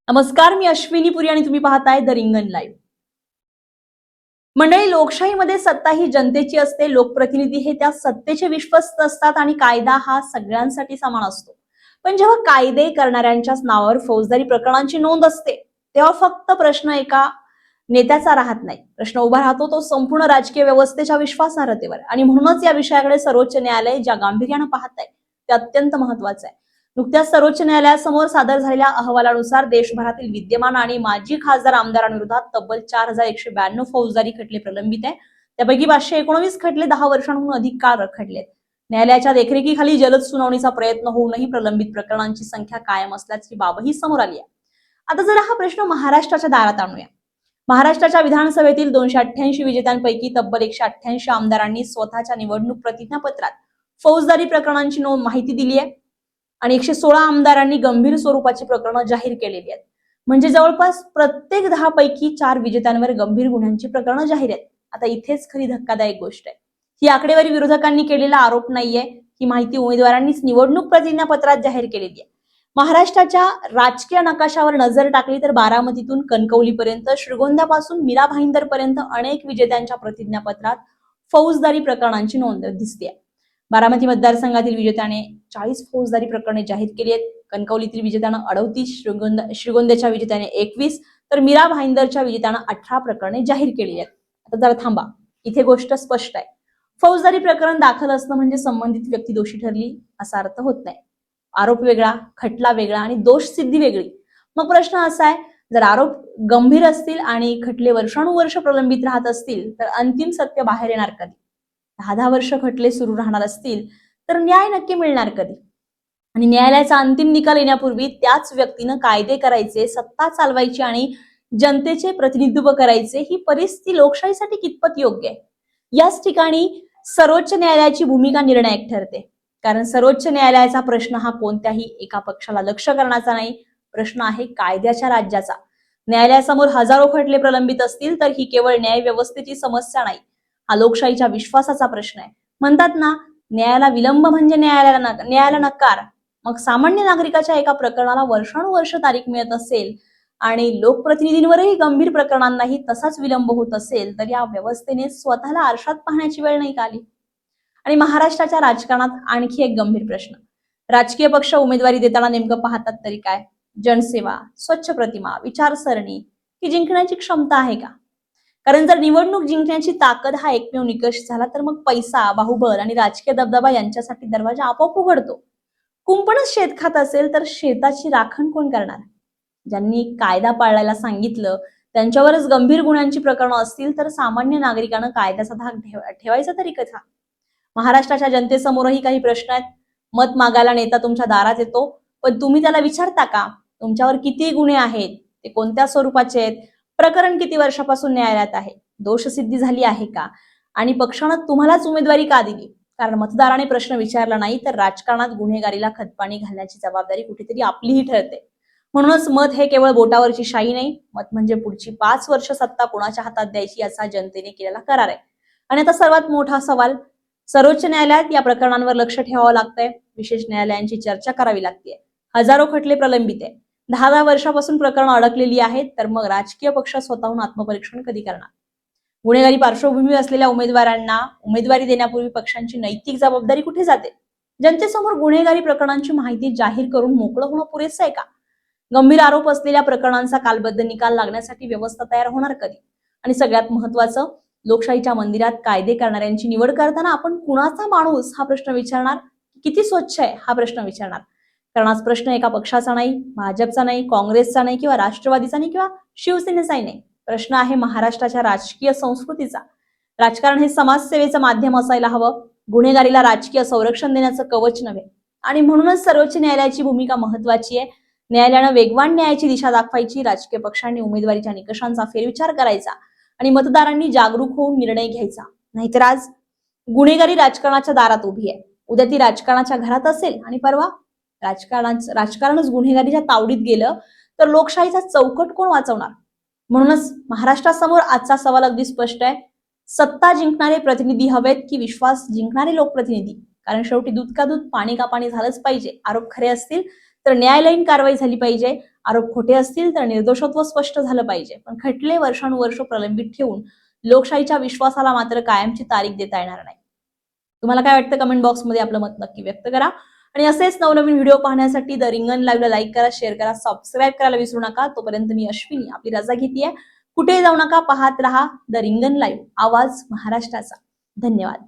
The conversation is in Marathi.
नमस्कार, मी अश्विनी पुरी आणि तुम्ही पाहताय द रिंगण लाईव्ह. मंडळी, लोकशाहीमध्ये सत्ता ही जनतेची असते. लोकप्रतिनिधी हे त्या सत्तेचे विश्वस्त असतात आणि कायदा हा सगळ्यांसाठी समान असतो. पण जेव्हा कायदे करणाऱ्यांच्याच नावावर फौजदारी प्रकरणांची नोंद असते, तेव्हा फक्त प्रश्न एका नेत्याचा राहत नाही. प्रश्न उभा राहतो तो संपूर्ण राजकीय व्यवस्थेच्या विश्वासार्हतेवर. आणि म्हणूनच या विषयाकडे सर्वोच्च न्यायालय ज्या गांभीर्यानं पाहत आहे ते अत्यंत महत्वाचं आहे. नुकत्याच सर्वोच्च न्यायालयासमोर सादर झालेल्या अहवालानुसार देशभरातील विद्यमान आणि माजी खासदार आमदारांविरोधात तब्बल 4192 फौजदारी खटले प्रलंबित आहे. त्यापैकी 519 खटले 10 वर्षांहून अधिक काळ रखडलेत. न्यायालयाच्या देखरेखीखाली जलद सुनावणीचा प्रयत्न होऊनही प्रलंबित प्रकरणांची संख्या कायम असल्याची बाबही समोर आली आहे. आता जर हा प्रश्न महाराष्ट्राच्या दारात आणूया. महाराष्ट्राच्या विधानसभेतील 288 विजेत्यांपैकी तब्बल 188 आमदारांनी स्वतःच्या निवडणूक प्रतिज्ञापत्रात फौजदारी प्रकरणांची नोंद माहिती दिली आहे आणि 116 आमदारांनी गंभीर स्वरूपाची प्रकरणं जाहीर केलेली आहेत. म्हणजे जवळपास प्रत्येक 10 पैकी 4 विजेत्यांवर गंभीर गुन्ह्यांची प्रकरणं जाहीर आहेत. आता इथेच खरी धक्कादायक गोष्ट आहे. ही आकडेवारी विरोधकांनी केलेला आरोप नाहीये. ही माहिती उमेदवारांनीच निवडणूक प्रतिज्ञापत्रात जाहीर केलेली आहे. महाराष्ट्राच्या राजकीय नकाशावर नजर टाकली तर बारामतीतून कणकवलीपर्यंत, श्रीगोंद्यापासून मीरा भाईंदर पर्यंत अनेक विजेत्यांच्या प्रतिज्ञापत्रात फौजदारी प्रकरणांची नोंद दिसते. बारामती मतदारसंघातील विजेत्याने 40 फौजदारी प्रकरणे जाहीर केली आहेत. कणकवलीतील विजेत्यानं 38, श्रीगोंद्याच्या विजेत्याने 21, तर मीरा भाईंदरच्या विजेत्यानं 18 प्रकरणे जाहीर केली आहेत. आता जरा थांबा, इथे गोष्ट स्पष्ट आहे. फौजदारी प्रकरण दाखल असणं म्हणजे संबंधित व्यक्ती दोषी ठरली असा अर्थ होत नाही. आरोप वेगळा, खटला वेगळा आणि दोष सिद्धी वेगळी. मग प्रश्न असा आहे, जर आरोप गंभीर असतील आणि खटले वर्षानुवर्ष प्रलंबित राहत असतील तर अंतिम सत्य बाहेर येणार कधी? 10-10 वर्ष खटले सुरू राहणार असतील तर न्याय नक्की मिळणार कधी? आणि न्यायालयाचा अंतिम निकाल येण्यापूर्वी त्याच व्यक्तीनं कायदे करायचे, सत्ता चालवायची आणि जनतेचे प्रतिनिधित्व करायचे, ही परिस्थिती लोकशाहीसाठी कितपत योग्य आहे? याच ठिकाणी सर्वोच्च न्यायालयाची भूमिका निर्णायक ठरते. कारण सर्वोच्च न्यायालयाचा प्रश्न हा कोणत्याही एका पक्षाला लक्ष्य करण्याचा नाही, प्रश्न आहे कायद्याच्या राज्याचा. न्यायालयासमोर हजारो खटले प्रलंबित असतील तर ही केवळ न्याय व्यवस्थेची समस्या नाही, हा लोकशाहीच्या विश्वासाचा प्रश्न आहे. म्हणतात ना, न्यायाला विलंब म्हणजे न्यायाला नकार. मग सामान्य नागरिकाच्या एका प्रकरणाला वर्षानुवर्ष तारीख मिळत असेल आणि लोकप्रतिनिधींवरही गंभीर प्रकरणांनाही तसाच विलंब होत असेल तर या व्यवस्थेने स्वतःला आरशात पाहण्याची वेळ नाही का आली? आणि महाराष्ट्राच्या राजकारणात आणखी एक गंभीर प्रश्न. राजकीय पक्ष उमेदवारी देताना नेमकं पाहतात तरी काय? जनसेवा, स्वच्छ प्रतिमा, विचारसरणी ही जिंकण्याची क्षमता आहे का? कारण जर निवडणूक जिंकण्याची ताकद हा एकमेव निकष झाला तर मग पैसा, बाहुबल आणि राजकीय दबदबा यांच्यासाठी दरवाजा आपोआप उघडतो. कुंपणच शेत खात असेल तर शेताची राखण कोण करणार? ज्यांनी कायदा पाळायला सांगितलं त्यांच्यावरच गंभीर गुन्ह्यांची प्रकरणं असतील तर सामान्य नागरिकांना कायद्याचा धाक ठेवायचा तरी कसा? महाराष्ट्राच्या जनतेसमोरही काही प्रश्न आहेत. मत मागायला नेता तुमच्या दारात येतो, पण तुम्ही त्याला विचारता का तुमच्यावर किती गुन्हे आहेत, ते कोणत्या स्वरूपाचे आहेत, प्रकरण किती वर्षापासून न्यायालयात आहे, दोषसिद्धी झाली आहे का, आणि पक्षानं तुम्हालाच उमेदवारी का दिली? कारण मतदाराने प्रश्न विचारला नाही तर राजकारणात गुन्हेगारीला खतपाणी घालण्याची जबाबदारी कुठेतरी आपलीही ठरते. म्हणूनच मत हे केवळ बोटावरची शाई नाही, मत म्हणजे पुढची 5 वर्ष सत्ता कोणाच्या हातात द्यायची याचा जनतेने केलेला करार आहे. आणि आता सर्वात मोठा सवाल, सर्वोच्च न्यायालयात या प्रकरणांवर लक्ष ठेवावं लागतंय. विशेष न्यायालयांची चर्चा करावी लागते. हजारो खटले प्रलंबित आहे, 10-10 वर्षापासून प्रकरण अडकलेली आहेत. तर मग राजकीय पक्ष स्वतःहून आत्मपरीक्षण कधी करणार? गुन्हेगारी पार्श्वभूमी असलेल्या उमेदवारांना उमेदवारी देण्यापूर्वी पक्षांची नैतिक जबाबदारी कुठे जाते? जनतेसमोर गुन्हेगारी प्रकरणांची माहिती जाहीर करून मोकळं होणं पुरेसं आहे का? गंभीर आरोप असलेल्या प्रकरणांचा कालबद्ध निकाल लागण्यासाठी व्यवस्था तयार होणार कधी? आणि सगळ्यात महत्वाचं, लोकशाहीच्या मंदिरात कायदे करणाऱ्यांची निवड करताना आपण कुणाचा माणूस हा प्रश्न विचारणार, किती स्वच्छ आहे हा प्रश्न विचारणार? कारण आज प्रश्न एका पक्षाचा नाही, भाजपचा नाही, काँग्रेसचा नाही किंवा राष्ट्रवादीचा नाही किंवा शिवसेनेचाही नाही. प्रश्न आहे महाराष्ट्राच्या राजकीय संस्कृतीचा. राजकारण हे समाजसेवेचं माध्यम असायला हवं, गुन्हेगारीला राजकीय संरक्षण देण्याचं कवच नव्हे. आणि म्हणूनच सर्वोच्च न्यायालयाची भूमिका महत्वाची आहे. न्यायालयानं वेगवान न्यायाची दिशा दाखवायची, राजकीय पक्षांनी उमेदवारीच्या निकषांचा फेरविचार करायचा आणि मतदारांनी जागरूक होऊन निर्णय घ्यायचा. नाहीतर आज गुन्हेगारी राजकारणाच्या दारात उभी आहे, उद्या ती राजकारणाच्या घरात असेल आणि परवा राजकारणच गुन्हेगारीच्या तावडीत गेलं तर लोकशाहीचा चौकट कोण वाचवणार? म्हणूनच महाराष्ट्रासमोर आजचा सवाल अगदी स्पष्ट आहे. सत्ता जिंकणारे प्रतिनिधी हवेत की विश्वास जिंकणारे लोकप्रतिनिधी? कारण शेवटी दूध का दूध, पाणी का पाणी झालंच पाहिजे. आरोप खरे असतील तर न्यायालयीन कारवाई झाली पाहिजे आरोप खोटे असतील तर निर्दोषत्व स्पष्ट झालं पाहिजे, पण खटले वर्षानुवर्ष प्रलंबित ठेवून लोकशाहीच्या विश्वासाला मात्र कायमची तारीख देता येणार नाही. तुम्हाला काय वाटतं कमेंट बॉक्समध्ये आपलं मत नक्की व्यक्त करा. आणि असेच नवनवीन व्हिडिओ पाहण्यासाठी द रिंगण लाईव्हला लाईक करा, शेअर करा, सबस्क्राईब करायला विसरू नका. तोपर्यंत मी अश्विनी आपली रजा घेतेय. कुठे जाऊ नका, पाहत रहा द रिंगण लाईव्ह, आवाज महाराष्ट्राचा. धन्यवाद.